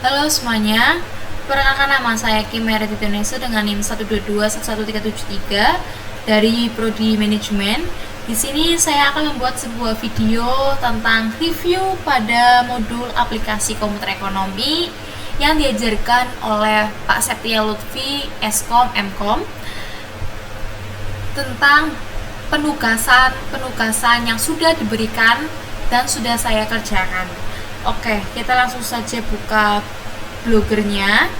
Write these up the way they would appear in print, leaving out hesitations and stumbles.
Halo semuanya, perkenalkan nama saya Kim Meredith dengan NIM 122111373 dari Prodi Manajemen. Di sini saya akan membuat sebuah video tentang review pada modul aplikasi komputer ekonomi yang diajarkan oleh Pak Septia Lutfi, Eskom, Mkom, tentang penugasan yang sudah diberikan dan sudah saya kerjakan. Oke, kita langsung saja buka blogernya.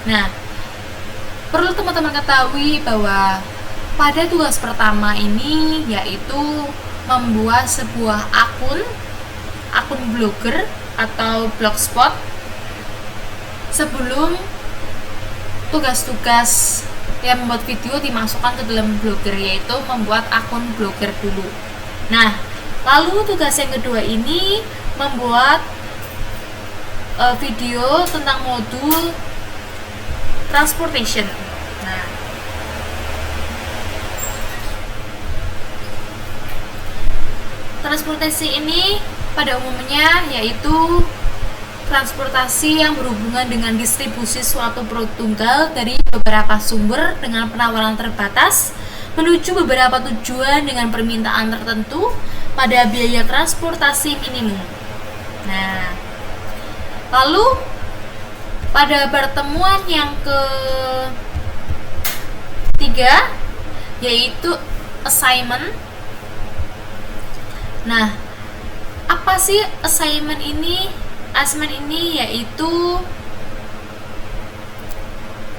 Nah, perlu teman-teman ketahui bahwa pada tugas pertama ini yaitu membuat sebuah akun blogger atau blogspot sebelum tugas-tugas yang membuat video dimasukkan ke dalam blogger, yaitu membuat akun blogger dulu. Nah, lalu tugas yang kedua ini membuat video tentang modul transportation. Nah, transportasi ini pada umumnya yaitu transportasi yang berhubungan dengan distribusi suatu produk tunggal dari beberapa sumber dengan penawaran terbatas menuju beberapa tujuan dengan permintaan tertentu pada biaya transportasi minimum. Nah, lalu pada pertemuan yang ketiga yaitu assignment. Nah, apa sih assignment ini? Assignment ini yaitu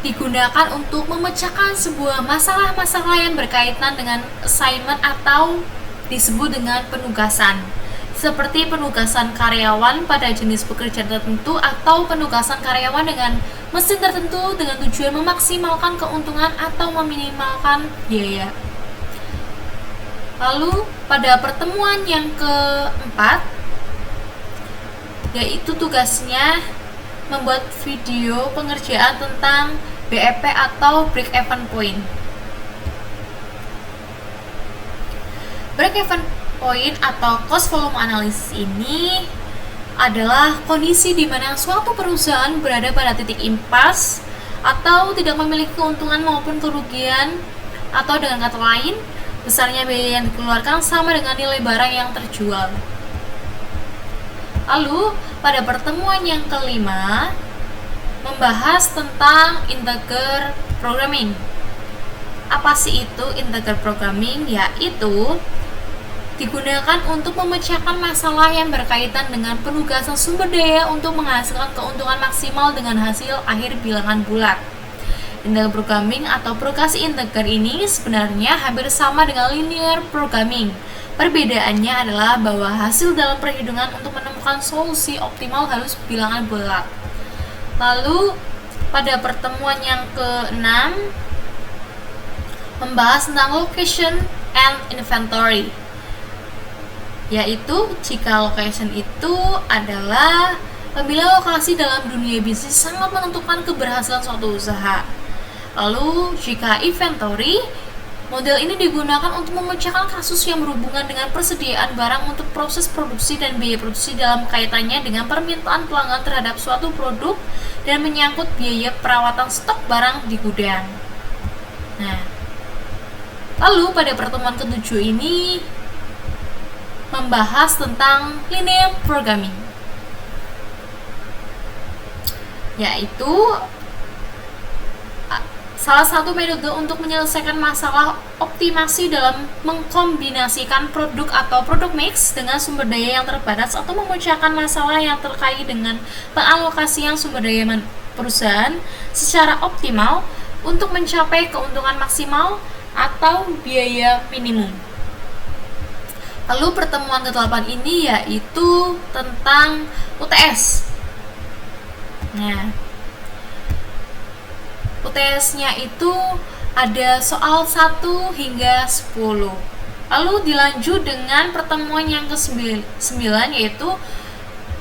digunakan untuk memecahkan sebuah masalah-masalah yang berkaitan dengan assignment atau disebut dengan penugasan, seperti penugasan karyawan pada jenis pekerjaan tertentu atau penugasan karyawan dengan mesin tertentu dengan tujuan memaksimalkan keuntungan atau meminimalkan biaya. Lalu pada pertemuan yang keempat yaitu tugasnya membuat video pengerjaan tentang BEP atau Break Even Point. Break Even Point atau cost volume analysis ini adalah kondisi di mana suatu perusahaan berada pada titik impas atau tidak memiliki keuntungan maupun kerugian, atau dengan kata lain, besarnya biaya yang dikeluarkan sama dengan nilai barang yang terjual. Lalu, pada pertemuan yang kelima, membahas tentang integer programming. Apa sih itu integer programming? Yaitu digunakan untuk memecahkan masalah yang berkaitan dengan penugasan sumber daya untuk menghasilkan keuntungan maksimal dengan hasil akhir bilangan bulat. Integer programming atau progresi integer ini sebenarnya hampir sama dengan linear programming. Perbedaannya adalah bahwa hasil dalam perhitungan untuk menemukan solusi optimal harus bilangan bulat. Lalu pada pertemuan yang ke-6 membahas tentang location and inventory, yaitu jika location itu adalah apabila lokasi dalam dunia bisnis sangat menentukan keberhasilan suatu usaha. Lalu jika inventory, model ini digunakan untuk memecahkan kasus yang berhubungan dengan persediaan barang untuk proses produksi dan biaya produksi dalam kaitannya dengan permintaan pelanggan terhadap suatu produk dan menyangkut biaya perawatan stok barang di gudang. Nah, lalu pada pertemuan ke-7 ini membahas tentang linear programming, yaitu salah satu metode untuk menyelesaikan masalah optimasi dalam mengkombinasikan produk atau produk mix dengan sumber daya yang terbatas atau memecahkan masalah yang terkait dengan pengalokasian sumber daya perusahaan secara optimal untuk mencapai keuntungan maksimal atau biaya minimum. Lalu pertemuan ke-8 ini yaitu tentang UTS. Nah, UTS-nya itu ada soal 1 hingga 10. Lalu dilanjut dengan pertemuan yang ke-9 yaitu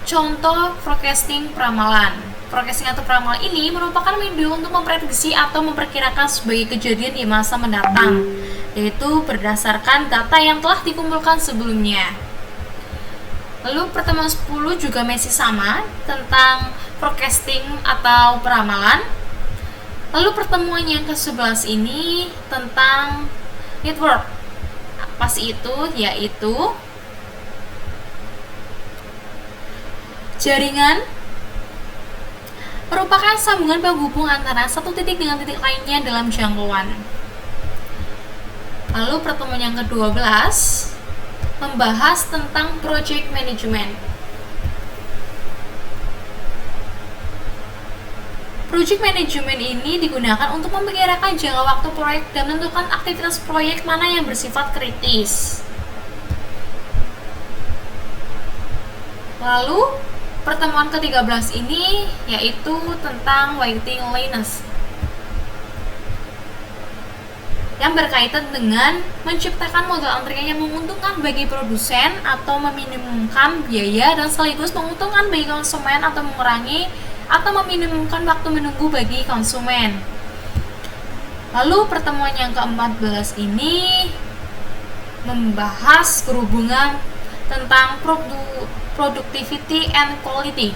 contoh forecasting peramalan. Forecasting atau peramal ini merupakan metode untuk memprediksi atau memperkirakan sebagai kejadian di masa mendatang, yaitu berdasarkan data yang telah dikumpulkan sebelumnya. Lalu pertemuan 10 juga masih sama tentang forecasting atau peramalan. Lalu pertemuan yang ke-11 ini tentang network. Apa sih itu? Yaitu jaringan merupakan sambungan penghubung antara satu titik dengan titik lainnya dalam jangkauan. Lalu pertemuan yang ke-12 membahas tentang project management. Project management ini digunakan untuk memperkirakan jangka waktu proyek dan menentukan aktivitas proyek mana yang bersifat kritis. Lalu pertemuan ke-13 ini yaitu tentang waiting list yang berkaitan dengan menciptakan model antrian yang menguntungkan bagi produsen atau meminimumkan biaya dan sekaligus menguntungkan bagi konsumen atau mengurangi atau meminimumkan waktu menunggu bagi konsumen. Lalu pertemuan yang ke-14 ini membahas berhubungan tentang productivity and quality.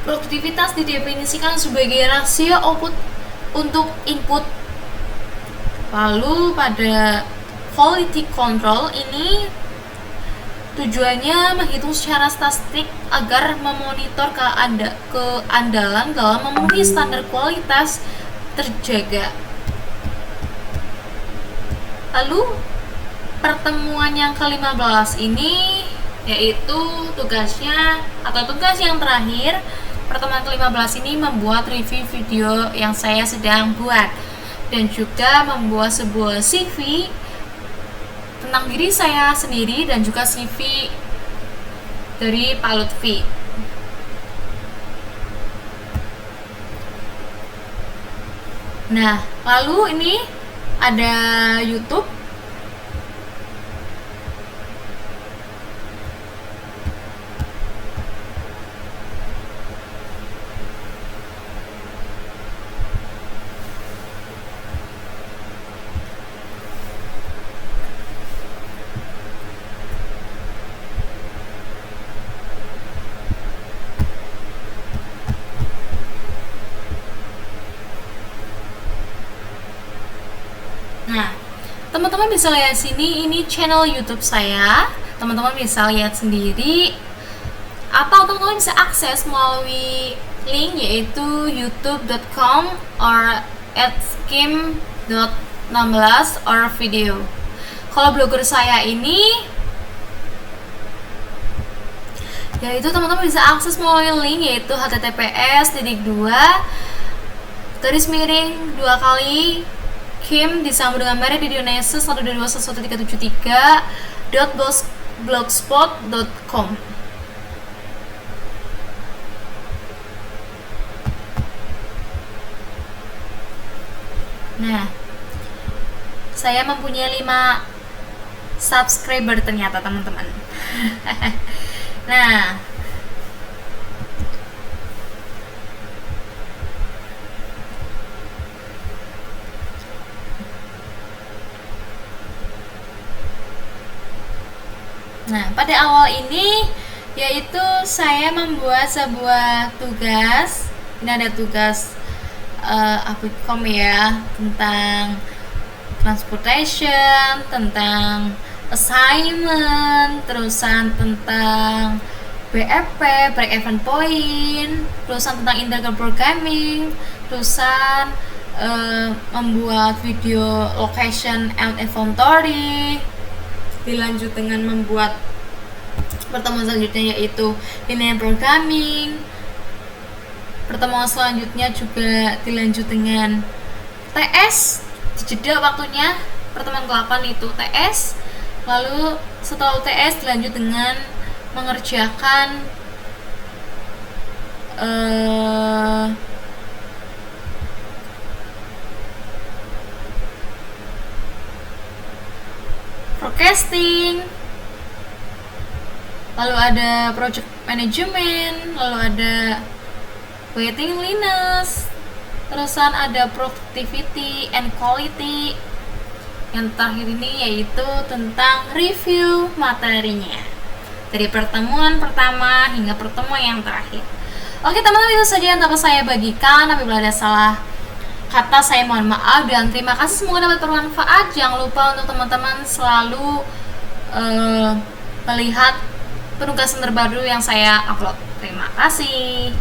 Produktivitas didefinisikan sebagai rasio output untuk input. Lalu pada quality control ini tujuannya menghitung secara statistik agar memonitor keandalan dalam memenuhi standar kualitas terjaga. Lalu pertemuan yang ke-15 ini yaitu tugas yang terakhir. Pertemuan ke-15 ini membuat review video yang saya sedang buat dan juga membuat sebuah CV tentang diri saya sendiri dan juga CV dari Pak Lutfi. Nah, lalu ini ada YouTube. Nah, teman-teman bisa lihat sini, ini channel YouTube saya. Teman-teman bisa lihat sendiri atau teman-teman bisa akses melalui link yaitu youtube.com or @skim.16 or video. Kalau blogger saya ini yaitu teman-teman bisa akses melalui link yaitu https://2 Kim disambung dengan Mary di Indonesia 1221173.blogspot.com. Nah, saya mempunyai 5 subscriber ternyata teman-teman. Nah, pada awal ini yaitu saya membuat sebuah tugas. Ini ada tugas Apicom ya, tentang transportation, tentang assignment, terusan tentang BEP, break even point, terusan tentang integral programming, terusan membuat video location and inventory, dilanjut dengan membuat pertemuan selanjutnya yaitu linear programming. Pertemuan selanjutnya juga dilanjut dengan TS, dijeda waktunya. Pertemuan ke-8 itu TS. Lalu setelah TS dilanjut dengan mengerjakan forecasting, lalu ada project management, lalu ada waiting list, terusan ada productivity and quality. Yang terakhir ini yaitu tentang review materinya. dari pertemuan pertama hingga pertemuan yang terakhir. Oke teman-teman, itu saja yang dapat saya bagikan. Apabila ada salah kata saya mohon maaf dan terima kasih, semoga dapat bermanfaat. Jangan lupa untuk teman-teman selalu melihat penugasan terbaru yang saya upload. Terima kasih.